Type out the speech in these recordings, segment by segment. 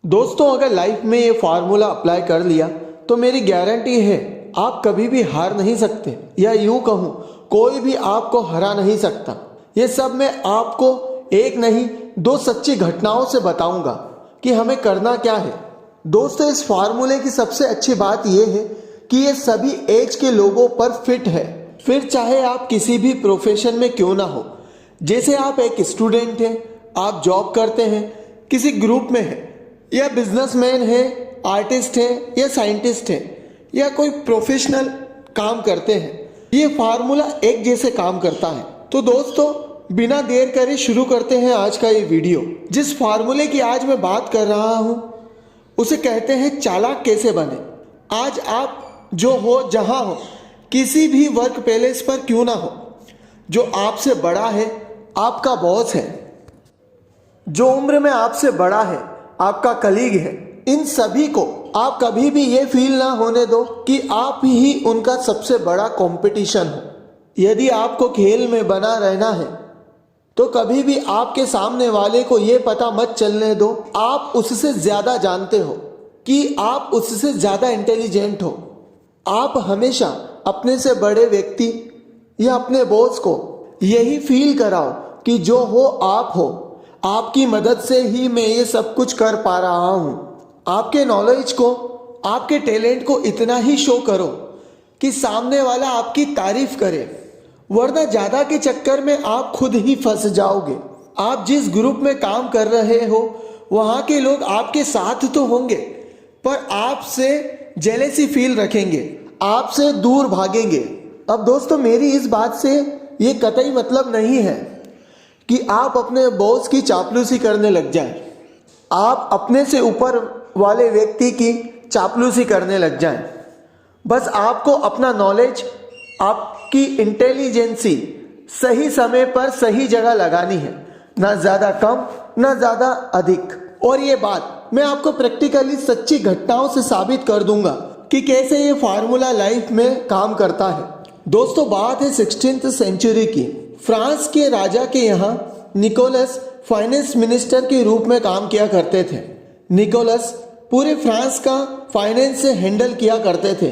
दोस्तों, अगर लाइफ में ये फार्मूला अप्लाई कर लिया तो मेरी गारंटी है आप कभी भी हार नहीं सकते, या यूं कहूं कोई भी आपको हरा नहीं सकता। ये सब मैं आपको एक नहीं दो सच्ची घटनाओं से बताऊंगा कि हमें करना क्या है। दोस्तों, इस फार्मूले की सबसे अच्छी बात यह है कि ये सभी एज के लोगों पर फिट है। फिर चाहे आप किसी भी प्रोफेशन में क्यों ना हो, जैसे आप एक स्टूडेंट हैं, आप जॉब करते हैं, किसी ग्रुप में हैं, या बिजनेसमैन है, आर्टिस्ट है, या साइंटिस्ट है, या कोई प्रोफेशनल काम करते हैं, ये फार्मूला एक जैसे काम करता है। तो दोस्तों, बिना देर करे शुरू करते हैं आज का ये वीडियो। जिस फार्मूले की आज मैं बात कर रहा हूं उसे कहते हैं चालाक कैसे बने। आज आप जो हो, जहां हो, किसी भी वर्क प्लेस पर क्यों ना हो, जो आपसे बड़ा है, आपका बॉस है, जो उम्र में आपसे बड़ा है, आपका कलीग है, इन सभी को आप कभी भी ये फील ना होने दो कि आप ही उनका सबसे बड़ा कंपटीशन हो। यदि आपको खेल में बना रहना है तो कभी भी आपके सामने वाले को ये पता मत चलने दो आप उससे ज्यादा जानते हो, कि आप उससे ज्यादा इंटेलिजेंट हो। आप हमेशा अपने से बड़े व्यक्ति या अपने बॉस को यही फील कराओ कि जो हो आप हो, आपकी मदद से ही मैं ये सब कुछ कर पा रहा हूं। आपके नॉलेज को, आपके टैलेंट को इतना ही शो करो कि सामने वाला आपकी तारीफ करे, वरना ज्यादा के चक्कर में आप खुद ही फंस जाओगे। आप जिस ग्रुप में काम कर रहे हो वहां के लोग आपके साथ तो होंगे, पर आपसे जेलेसी फील रखेंगे, आपसे दूर भागेंगे। अब दोस्तों, मेरी इस बात से ये कतई मतलब नहीं है कि आप अपने बॉस की चापलूसी करने लग जाएं, आप अपने से ऊपर वाले व्यक्ति की चापलूसी करने लग जाएं। बस आपको अपना नॉलेज, आपकी इंटेलिजेंसी सही समय पर सही जगह लगानी है, ना ज़्यादा कम ना ज़्यादा अधिक। और ये बात मैं आपको प्रैक्टिकली सच्ची घटनाओं से साबित कर दूंगा कि कैसे ये फार्मूला लाइफ में काम करता है। दोस्तों, बात है 16th सेंचुरी की। फ्रांस के राजा के यहाँ निकोलस फाइनेंस मिनिस्टर के रूप में काम किया करते थे। निकोलस पूरे फ्रांस का फाइनेंस से हैंडल किया करते थे,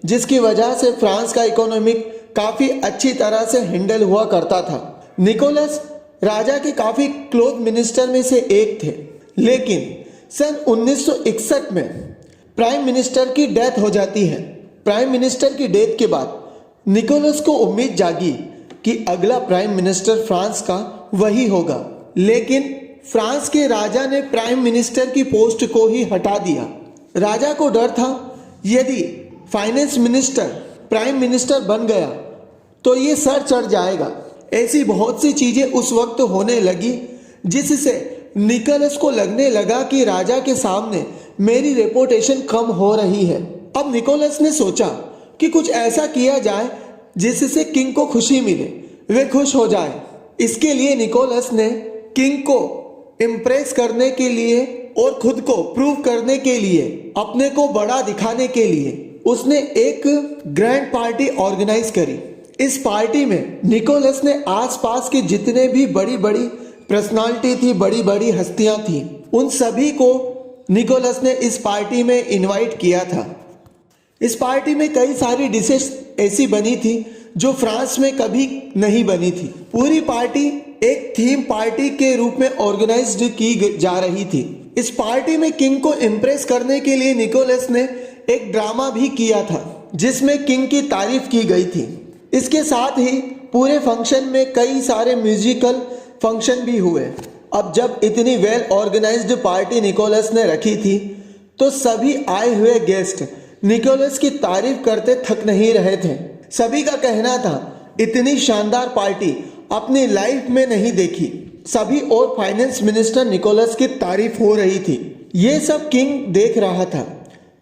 जिसकी वजह से फ्रांस का इकोनॉमिक काफी अच्छी तरह से हैंडल हुआ करता था। निकोलस राजा के काफी क्लोज मिनिस्टर में से एक थे, लेकिन सन 1961 में प्राइम मिनिस्टर की डेथ हो जाती है। प्राइम मिनिस्टर की डेथ के बाद निकोलस को उम्मीद जागी कि अगला प्राइम मिनिस्टर फ्रांस का वही होगा, लेकिन फ्रांस के राजा ने प्राइम मिनिस्टर की पोस्ट को ही हटा दिया। राजा को डर था यदि फाइनेंस मिनिस्टर प्राइम मिनिस्टर बन गया तो ये सर चढ़ जाएगा। ऐसी बहुत सी चीजें उस वक्त होने लगी जिससे निकोलस को लगने लगा कि राजा के सामने मेरी रेपुटेशन कम हो रही है। अब निकोलस ने सोचा कि कुछ ऐसा किया जाए जिससे किंग को खुशी मिले, वे खुश हो जाए। इसके लिए निकोलस ने किंग को इम्प्रेस करने के लिए और खुद को प्रूव करने के लिए, अपने को बड़ा दिखाने के लिए उसने एक ग्रैंड पार्टी ऑर्गेनाइज करी। इस पार्टी में निकोलस ने आसपास के जितने भी बड़ी बड़ी पर्सनालिटी थी, बड़ी बड़ी हस्तियां थी, उन सभी को निकोलस ने इस पार्टी में इनवाइट किया था। इस पार्टी में कई सारी डिशेस ऐसी बनी थी जो फ्रांस में कभी नहीं बनी थी। पूरी पार्टी एक थीम पार्टी के रूप में ऑर्गेनाइज्ड की जा रही थी। इस पार्टी में किंग को इम्प्रेस करने के लिए निकोलस ने एक ड्रामा भी किया था जिसमें किंग की तारीफ की गई थी। इसके साथ ही पूरे फंक्शन में कई सारे म्यूजिकल फंक्शन भी हुए। अब जब इतनी वेल ऑर्गेनाइज्ड पार्टी निकोलस ने रखी थी तो सभी आए हुए गेस्ट निकोलस की तारीफ करते थक नहीं रहे थे। सभी का कहना था इतनी शानदार पार्टी अपनी लाइफ में नहीं देखी। सभी और फाइनेंस मिनिस्टर निकोलस की तारीफ हो रही थी। ये सब किंग देख रहा था,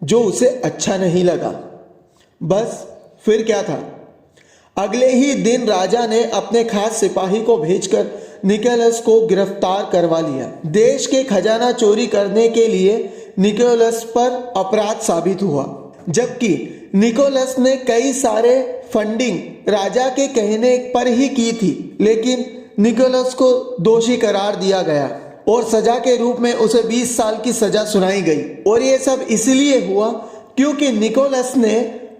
जो उसे अच्छा नहीं लगा। बस फिर क्या था, अगले ही दिन राजा ने अपने खास सिपाही को भेजकर निकोलस को गिरफ्तार करवा लिया। देश के खजाना चोरी करने के लिए निकोलस पर अपराध साबित हुआ, जबकि निकोलस ने कई सारे फंडिंग राजा के कहने पर ही की थी, लेकिन निकोलस को दोषी करार दिया गया और सजा के रूप में उसे 20 साल की सजा सुनाई गई। और ये सब इसलिए हुआ क्योंकि निकोलस ने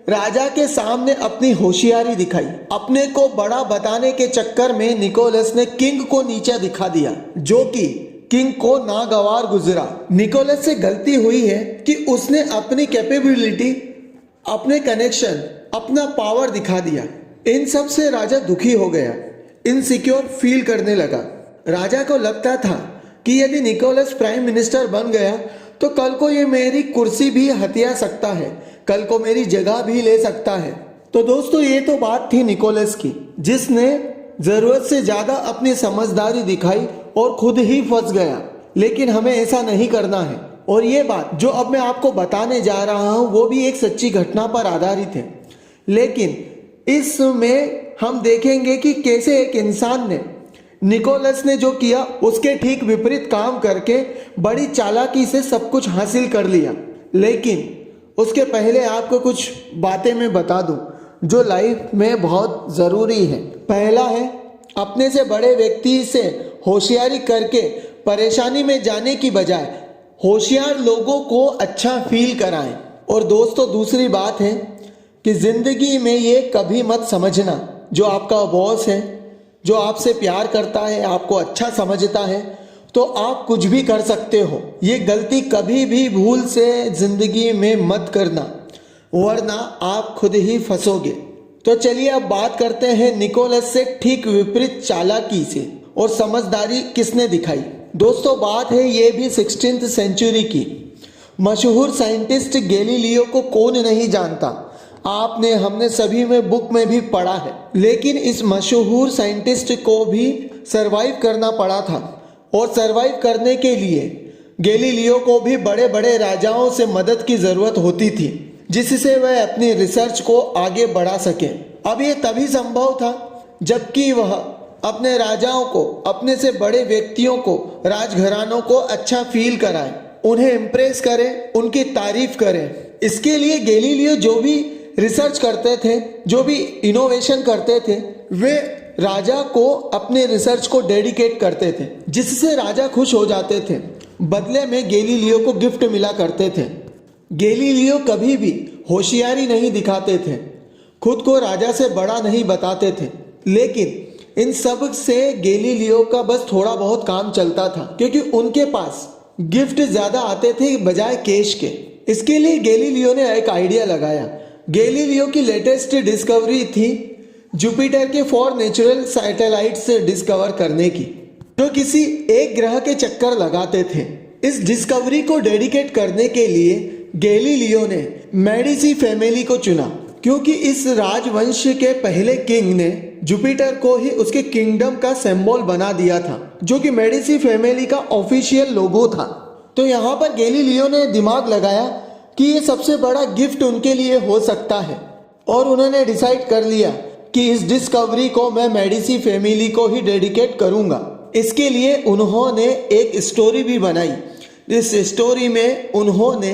राजा के सामने अपनी होशियारी दिखाई। अपने को बड़ा बताने के चक्कर में निकोलस ने किंग को नीचा दिखा दिया, जो कि किंग को नागवार गुजरा। निकोलस से गलती हुई है कि उसने अपनी कैपेबिलिटी, अपने कनेक्शन, अपना पावर दिखा दिया। इन सब से राजा दुखी हो गया, इनसिक्योर फील करने लगा। राजा को लगता था कि यदि निकोलस प्राइम मिनिस्टर बन गया तो कल को ये मेरी कुर्सी भी हथिया सकता है, कल को मेरी जगह भी ले सकता है। तो दोस्तों, ये तो बात थी निकोलस की, जिसने जरूरत से ज्यादा अपनी समझदारी दिखाई और खुद ही फंस गया। लेकिन हमें ऐसा नहीं करना है। और ये बात जो अब मैं आपको बताने जा रहा हूं वो भी एक सच्ची घटना पर आधारित है। लेकिन इसमें हम देखेंगे कि कैसे एक इंसान ने, निकोलस ने जो किया उसके ठीक विपरीत काम करके बड़ी चालाकी से सब कुछ हासिल कर लिया। लेकिन उसके पहले आपको कुछ बातें मैं बता दूं जो लाइफ में बहुत ज़रूरी है। पहला है, अपने से बड़े व्यक्ति से होशियारी करके परेशानी में जाने की बजाय होशियार लोगों को अच्छा फील कराएं। और दोस्तों, दूसरी बात है कि ज़िंदगी में ये कभी मत समझना जो आपका बॉस है, जो आपसे प्यार करता है, आपको अच्छा समझता है, तो आप कुछ भी कर सकते हो। ये गलती कभी भी भूल से जिंदगी में मत करना, वरना आप खुद ही फंसोगे। तो चलिए अब बात करते हैं निकोलस से ठीक विपरीत चालाकी से और समझदारी किसने दिखाई। दोस्तों, बात है ये भी 16th सेंचुरी की। मशहूर साइंटिस्ट गैलीलियो को कौन नहीं जानता, आपने हमने सभी में बुक में भी पढ़ा है। लेकिन इस मशहूर साइंटिस्ट को भी सरवाइव करना पड़ा था, और सरवाइव करने के लिए गैलीलियो को भी बड़े बड़े राजाओं से मदद की ज़रूरत होती थी, जिससे वह अपनी रिसर्च को आगे बढ़ा सके। अब ये तभी संभव था जबकि वह अपने राजाओं को, अपने से बड़े व्यक्तियों को, राजघरानों को अच्छा फील कराए, उन्हें इम्प्रेस करें, उनकी तारीफ करें। इसके लिए गैलीलियो जो भी रिसर्च करते थे, जो भी इनोवेशन करते थे, वे राजा को अपने रिसर्च को डेडिकेट करते थे, जिससे राजा खुश हो जाते थे। बदले में गैलीलियो को गिफ्ट मिला करते थे। गैलीलियो कभी भी होशियारी नहीं दिखाते थे, खुद को राजा से बड़ा नहीं बताते थे। लेकिन इन सब से गैलीलियो का बस थोड़ा बहुत काम चलता था, क्योंकि उनके पास गिफ्ट ज़्यादा आते थे बजाय कैश के। इसके लिए गैलीलियो ने एक आइडिया लगाया। गैलीलियो की लेटेस्ट डिस्कवरी थी जुपिटर के 4 नेचुरल सैटेलाइट्स डिस्कवर करने की, जो किसी एक ग्रह के चक्कर लगाते थे। इस डिस्कवरी को डेडिकेट करने के लिए गैलीलियो ने मेडिसी फैमिली को चुना, क्योंकि इस राजवंश के पहले किंग ने जुपिटर को ही उसके किंगडम का सिंबल बना दिया था, जो कि मेडिसी फैमिली का ऑफिशियल लोगो था। तो यहाँ पर गैलीलियो ने दिमाग लगाया कि ये सबसे बड़ा गिफ्ट उनके लिए हो सकता है, और उन्होंने डिसाइड कर लिया कि इस डिस्कवरी को मैं मेडिसी फैमिली को ही डेडिकेट करूंगा। इसके लिए उन्होंने एक स्टोरी भी बनाई। इस स्टोरी में उन्होंने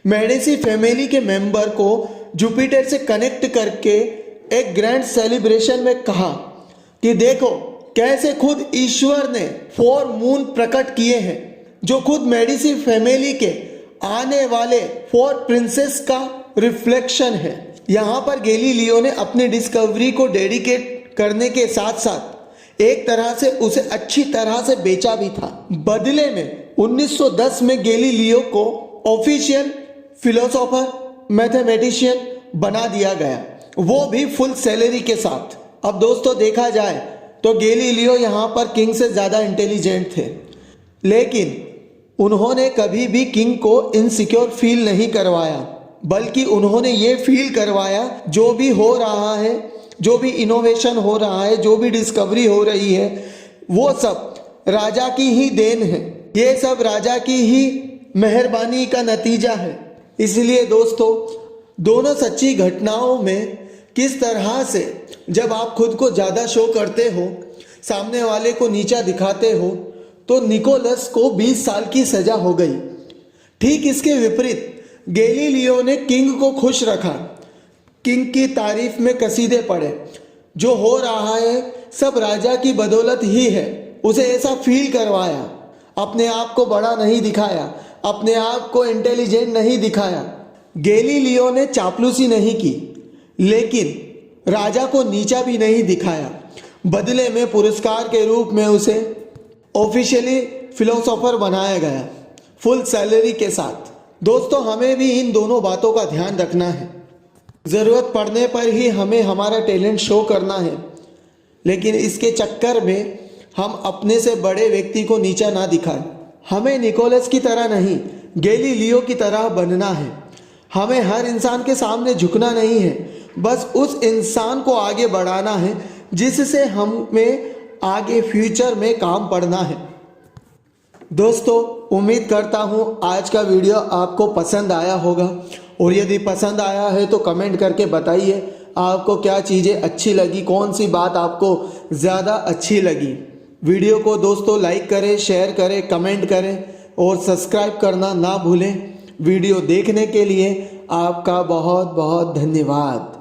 मेडिसी फैमिली के मेंबर को जुपिटर से कनेक्ट करके एक ग्रैंड सेलिब्रेशन में कहा कि देखो कैसे खुद ईश्वर ने 4 मून प्रकट किए हैं, जो खुद मेडिसी फैमिली के आने वाले 4 प्रिंसेस का रिफ्लेक्शन है। यहाँ पर गैलीलियो ने अपनी डिस्कवरी को डेडिकेट करने के साथ साथ एक तरह से उसे अच्छी तरह से बेचा भी था। बदले में 1910 में गैलीलियो को ऑफिशियल फिलोसोफर, मैथमेटिशियन बना दिया गया, वो भी फुल सैलरी के साथ। अब दोस्तों, देखा जाए तो गैलीलियो यहाँ पर किंग से ज़्यादा इंटेलिजेंट थे, लेकिन उन्होंने कभी भी किंग को इनसिक्योर फील नहीं करवाया, बल्कि उन्होंने ये फील करवाया जो भी हो रहा है, जो भी इनोवेशन हो रहा है, जो भी डिस्कवरी हो रही है, वो सब राजा की ही देन है, ये सब राजा की ही मेहरबानी का नतीजा है। इसलिए दोस्तों, दोनों सच्ची घटनाओं में किस तरह से जब आप खुद को ज़्यादा शो करते हो, सामने वाले को नीचा दिखाते हो, तो निकोलस को 20 साल की सजा हो गई। ठीक इसके विपरीत गैलीलियो ने किंग को खुश रखा, किंग की तारीफ में कसीदे पढ़े, जो हो रहा है सब राजा की बदौलत ही है, उसे ऐसा फील करवाया। अपने आप को बड़ा नहीं दिखाया, अपने आप को इंटेलिजेंट नहीं दिखाया। गैलीलियो ने चापलूसी नहीं की, लेकिन राजा को नीचा भी नहीं दिखाया। बदले में पुरस्कार के रूप में उसे ऑफिशियली फिलोसोफर बनाया गया, फुल सैलरी के साथ। दोस्तों, हमें भी इन दोनों बातों का ध्यान रखना है। ज़रूरत पड़ने पर ही हमें हमारा टैलेंट शो करना है, लेकिन इसके चक्कर में हम अपने से बड़े व्यक्ति को नीचा ना दिखाएं। हमें निकोलस की तरह नहीं, गैलीलियो की तरह बनना है। हमें हर इंसान के सामने झुकना नहीं है, बस उस इंसान को आगे बढ़ाना है जिससे हमें आगे फ्यूचर में काम पड़ना है। दोस्तों, उम्मीद करता हूँ आज का वीडियो आपको पसंद आया होगा, और यदि पसंद आया है तो कमेंट करके बताइए आपको क्या चीज़ें अच्छी लगी, कौन सी बात आपको ज़्यादा अच्छी लगी। वीडियो को दोस्तों लाइक करें, शेयर करें, कमेंट करें और सब्सक्राइब करना ना भूलें। वीडियो देखने के लिए आपका बहुत बहुत धन्यवाद।